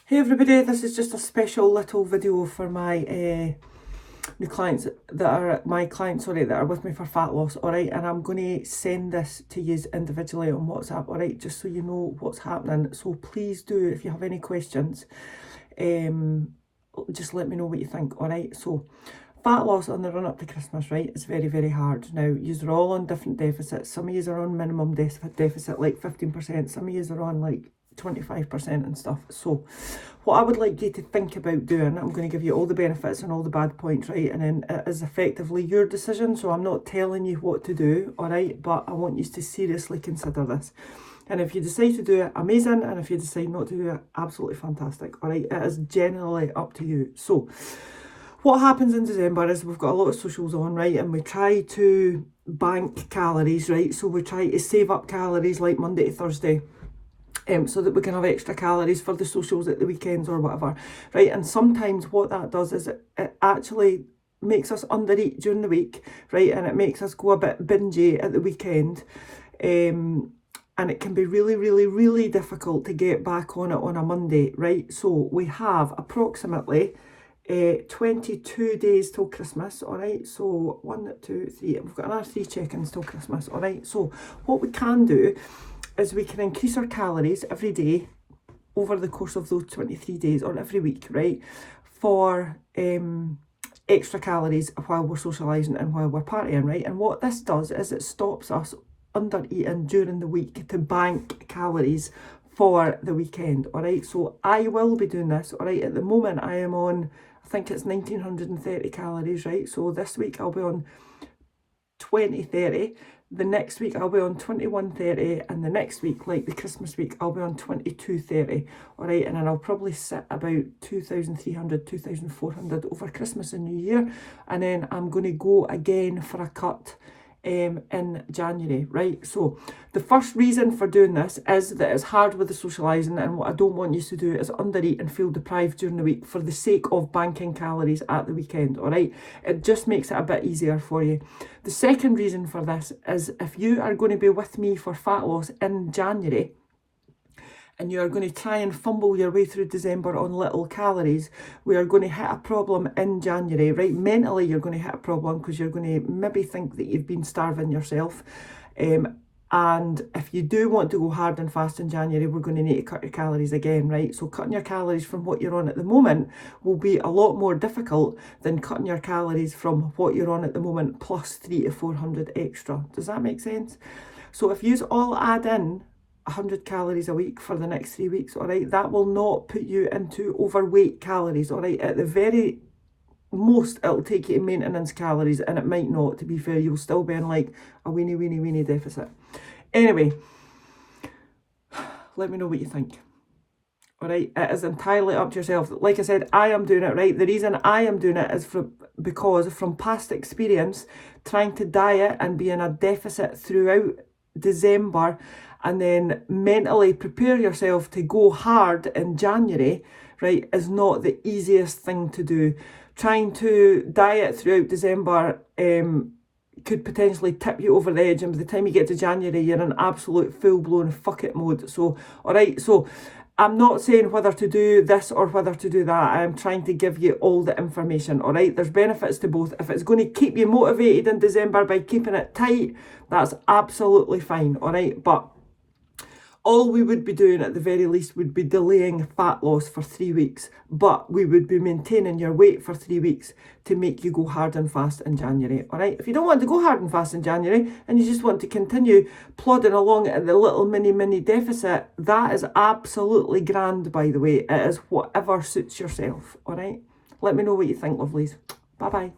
Hey everybody, this is just a special little video for my new clients that are that are with me for fat loss, alright? And I'm going to send this to you individually on WhatsApp, alright? Just so you know what's happening. So please do, if you have any questions, just let me know what you think, alright? So fat loss on the run up to Christmas, right? It's very, very hard. Now, you're all on different deficits. Some of you are on minimum deficit, like 15%. Some of you are on like 25% and stuff. So what I would like you to think about doing, I'm going to give you all the benefits and all the bad points, right? And then it is effectively your decision. So I'm not telling you what to do, all right? But I want you to seriously consider this. And if you decide to do it, amazing. And if you decide not to do it, absolutely fantastic, all right? It is generally up to you. So what happens in December is we've got a lot of socials on, right? And we try to bank calories, right? So we try to save up calories like Monday to Thursday. So that we can have extra calories for the socials at the weekends or whatever, right? And sometimes what that does is it actually makes us undereat during the week, right? And it makes us go a bit bingey at the weekend. And it can be really, really, really difficult to get back on it on a Monday, right? So we have approximately 22 days till Christmas, all right? So 1, 2, 3, we've got another 3 check-ins till Christmas, all right? So what we can do is we can increase our calories every day over the course of those 23 days or every week, right? For extra calories while we're socialising and while we're partying, right? And what this does is it stops us under eating during the week to bank calories for the weekend, all right? So I will be doing this, all right? At the moment I am on, I think it's 1930 calories, right? So this week I'll be on 2030. The next week I'll be on 2130, and the next week, like the Christmas week, I'll be on 2230, all right? And then I'll probably sit about 2,300, 2,400 over Christmas and New Year, and then I'm going to go again for a cut in January, right? So the first reason for doing this is that it's hard with the socialising, and what I don't want you to do is undereat and feel deprived during the week for the sake of banking calories at the weekend, all right? It just makes it a bit easier for you. The second reason for this is if you are going to be with me for fat loss in January, and you are going to try and fumble your way through December on little calories, we are going to hit a problem in January, right? Mentally, you're going to hit a problem because you're going to maybe think that you've been starving yourself. And if you do want to go hard and fast in January, we're going to need to cut your calories again, right? So cutting your calories from what you're on at the moment will be a lot more difficult than cutting your calories from what you're on at the moment plus 300 to 400 extra. Does that make sense? So if you all add in 100 calories a week for the next 3 weeks, all right, that will not put you into overweight calories, all right? At the very most, it'll take you to maintenance calories, and it might not, to be fair. You'll still be in like a weeny deficit. Anyway, let me know what you think. All right, it is entirely up to yourself. Like I said, I am doing it, right? The reason I am doing it is because from past experience, trying to diet and be in a deficit throughout December, and then mentally prepare yourself to go hard in January, right, is not the easiest thing to do. Trying to diet throughout December could potentially tip you over the edge, and by the time you get to January, you're in absolute full-blown fuck it mode. So, all right, so I'm not saying whether to do this or whether to do that. I'm trying to give you all the information, all right? There's benefits to both. If it's going to keep you motivated in December by keeping it tight, that's absolutely fine, all right? But all we would be doing at the very least would be delaying fat loss for 3 weeks, but we would be maintaining your weight for 3 weeks to make you go hard and fast in January, all right? If you don't want to go hard and fast in January and you just want to continue plodding along at the little mini deficit, that is absolutely grand, by the way. It is whatever suits yourself, all right? Let me know what you think, lovelies. Bye-bye.